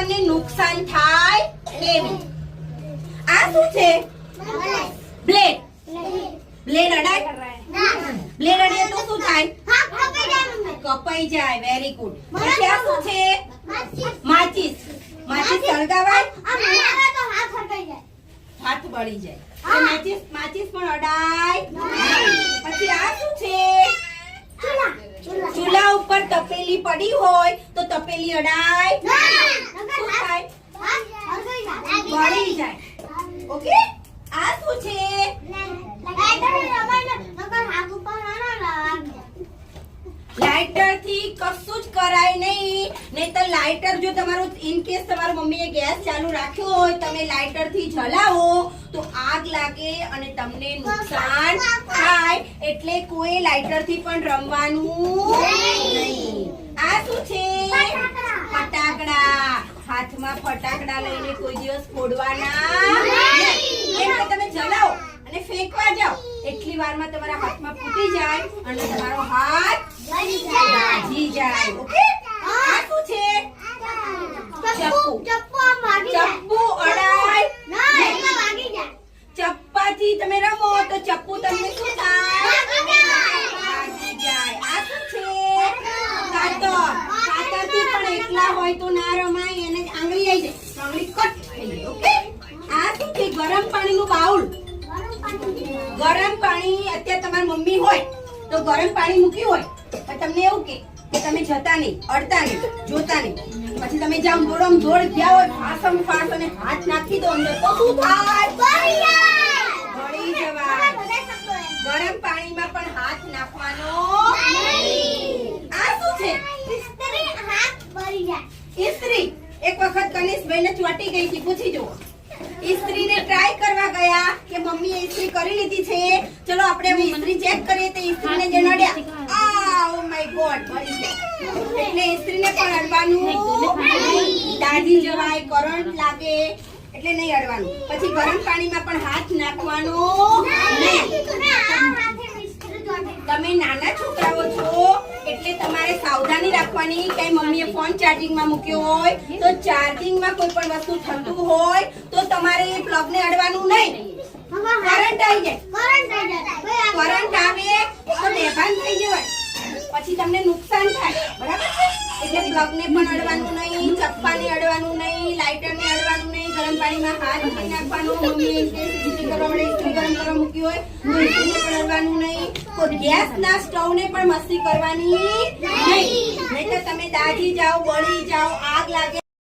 આપણને નુકસાન થાય એવી. આ શું છે? બ્લેડ. બ્લેડ અડાય? બ્લેડ અડીએ તો શું થાય? કપાઈ જાય. Very good. પછી આ શું છે? માચીસ. માચીસ સળગાવાય? હાથ બળી જાય. માચીસ પણ અડાય. પછી આ શું છે? ચૂલા ઉપર તપેલી પડી હોય તો તપેલી અડાય? શું થાય? બળી જાય. ઓકે. આ શું છે? લાઇટર થી કશું જ કરાય નહીં. નહીતર લાઇટર જો તમારું ઇન કેસ તમારા મમ્મીએ ગેસ ચાલુ રાખ્યો હોય, તમે લાઇટર થી જલાવો તો આગ લાગે અને તમને નુકસાન થાય. એટલે કોઈ લાઇટર થી પણ રમવાનું નહીં. આ શું છે? ફટાકડા. હાથમાં ફટાકડા લઈને કોઈ દિવસ ફોડવાના નહીં. કેમ કે તમે જલાવો અને ફેંકવા જાઓ એટલી વારમાં તમારા હાથમાં ફૂટી જાય અને તમારો હાથ દાઝી જાય. ઓકે. આ શું છે? ચપ્પુ. ચપ્પુ અડાય? ચપ્પાથી તમે રમો તો ચપ્પુ તમને શું થાય? દાઝી જાય. આ શું છે? કાતર. કાતરથી પણ એકલા હોય તો ના રમાય. એને આંગળી આવી જાય તો આંગળી કટ થઈ જાય. ઓકે. આ શું છે? ગરમ પાણીનું બાઉલ. ગરમ પાણી અત્યારે તમારી મમ્મી હોય તો ગરમ પાણી મૂક્યું હોય પણ તમને એવું કે તમે જતા નહીં, અડતા નહીં, જોતા નહીં, પછી તમે જામ દોડમ દોડ ગયા હોય, ફાસમ ફાસ અને હાથ નાખી દો અંદર તો શું થાય? બળી જવાય. ગરમ પાણીમાં પણ હાથ નાખવાનો નહીં. આ શું છે? ઇસ્ત્રી. એક વખત કનિષ્ભાઈને ચોટી ગઈ હતી, પૂછી જુઓ. ઇસ્ત્રીને ટ્રાય કરવા ગયા કે મમ્મીએ ઇસ્ત્રી કરી લીધી છે, ચલો આપણે હવે ઇસ્ત્રી ચેક કરીએ. તો ઇસ્ત્રીને જે નડ્યા, ઓ માય ગોડ, મરી ગયા. એટલે ઇસ્ત્રીને પણ અડવાનું નહીં. દાઝી જવાય, કરંટ લાગે એટલે નહીં અડવાનું. પછી ગરમ પાણીમાં પણ હાથ નાખવાનો નહીં. તમે નાના છોકરાઓ છો એટલે તમારે સાવધાની રાખવાની. કઈ મમ્મીએ ફોન ચાર્જિંગમાં મૂક્યો હોય તો ચાર્જિંગમાં કોઈ પણ વસ્તુ થતું હોય તો તમારે એ પ્લગને અડવાનું નહીં. કરંટ આવી જાય. કરંટ આવે તો બેભાન થઈ જવાય, પછી તમને નુકસાન થાય. બરાબર છે? એટલે પ્લગને પણ અડવાનું નહીં, ચપ્પાને અડવાનું નહીં, લાઇટરને અડવાનું નહીં, ગરમ પાણીમાં હાથ નહીં નાખવાનો. મમ્મીએ ઇસ્ત્રી કરવા માટે ઇસ્ત્રી ગરમ કરવા મૂકી હોય તો ઇસ્ત્રીને પણ અડવાનું નહીં. તો ગેસના સ્ટવને પણ મસ્તી કરવાની નહીં. નહીતર તમે દાઝી જાઓ, બળી જાઓ, આગ લાગે.